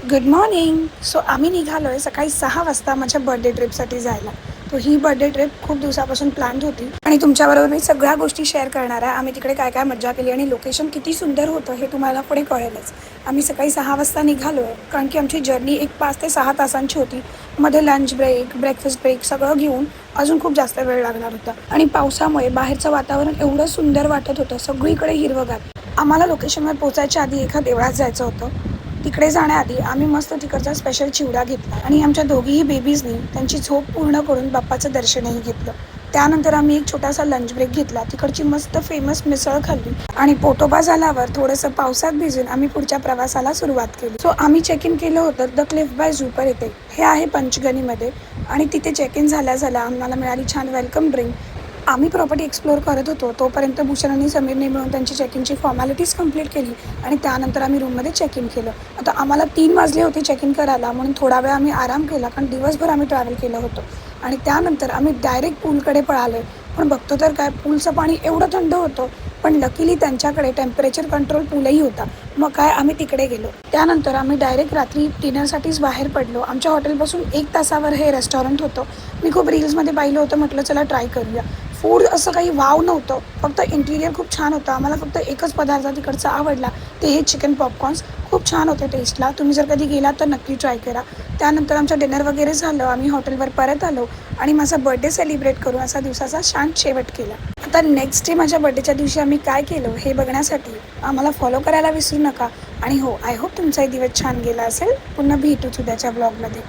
Good morning. So आम्ही निघालो आहे सकाळी 6 वाजता माझ्या बर्थडे ट्रिपसाठी जायला. तो ही बर्थडे ट्रिप खूप दिवसापासून प्लॅन होती आणि तुमच्याबरोबर मी सगळ्या गोष्टी शेअर करणार आहे. आम्ही तिकडे काय काय मज्जा केली आणि लोकेशन किती सुंदर होतं हे तुम्हाला पुढे कळेलच. आम्ही सकाळी 6 वाजता निघालो आहे कारण की आमची जर्नी एक 5 ते 6 तासांची होती. मध्ये लंच ब्रेक, ब्रेकफास्ट ब्रेक सगळं घेऊन अजून खूप जास्त वेळ लागणार होता आणि पावसामुळे बाहेरचं वातावरण एवढं सुंदर वाटत होतं, सगळीकडे हिरवंगार. आम्हाला लोकेशनवर पोहोचायच्या आधी एका देवळात जायचं होतं. तिकडे जाण्याआधी आम्ही मस्त तिकडचा स्पेशल चिवडा घेतला आणि आमच्या दोघीही बेबीजनी त्यांची झोप पूर्ण करून बाप्पाचं दर्शनही घेतलं. त्यानंतर आम्ही एक छोटासा लंच ब्रेक घेतला. तिकडची मस्त फेमस मिसळ खाल्ली आणि पोटोबा झाल्यावर थोडंसं पावसात भिजून आम्ही पुढच्या प्रवासाला सुरुवात केली. सो आम्ही चेक इन केलं होतं द क्लिफ बाय झुपर येथे. हे आहे पंचगणीमध्ये आणि तिथे चेक इन झाल्या आम्हाला मिळाली छान वेलकम ड्रिंक. आम्ही प्रॉपर्टी एक्सप्लोअर करत होतो तोपर्यंत भूषण आणि समीरने मिळून त्यांची चेक इनची फॉर्मॅलिटीज कंप्लीट केली आणि त्यानंतर आम्ही रूममध्ये चेक इन केलं. आता आम्हाला 3 वाजले होते चेक इन करायला, म्हणून थोडा वेळ आम्ही आराम केला कारण दिवसभर आम्ही ट्रॅव्हल केलं होतं. आणि त्यानंतर आम्ही डायरेक्ट पूलकडे पळालो. पण बघतो तर काय, पूलचं पाणी एवढं थंड होतं, पण लकीली त्यांच्याकडे टेम्परेचर कंट्रोल पूलही होता. मग काय आम्ही तिकडे गेलो. त्यानंतर आम्ही डायरेक्ट रात्री डिनरसाठीच बाहेर पडलो. आमच्या हॉटेलपासून 1 तासावर हे रेस्टॉरंट होतं. मी खूप रील्समध्ये पाहिलं होतं, म्हटलं चला ट्राय करूया. फूड असं काही वाव नव्हतं, फक्त इंटिरियर खूप छान होतं. आम्हाला फक्त एकच पदार्थ तिकडचा आवडला, ते हे चिकन पॉपकॉर्न्स. खूप छान होते टेस्टला. तुम्ही जर कधी गेलात तर नक्की ट्राय करा. त्यानंतर आमचं डिनर वगैरे झालं, आम्ही हॉटेलवर परत आलो आणि माझा बर्थडे सेलिब्रेट करून असा दिवसाचा शांत शेवट केला. आता नेक्स्ट डे माझ्या बर्थडेच्या दिवशी आम्ही काय केलं हे बघण्यासाठी आम्हाला फॉलो करायला विसरू नका. आणि हो, आय होप तुमचाही दिवस छान गेला असेल. पुन्हा भेटूच उद्याच्या ब्लॉगमध्ये.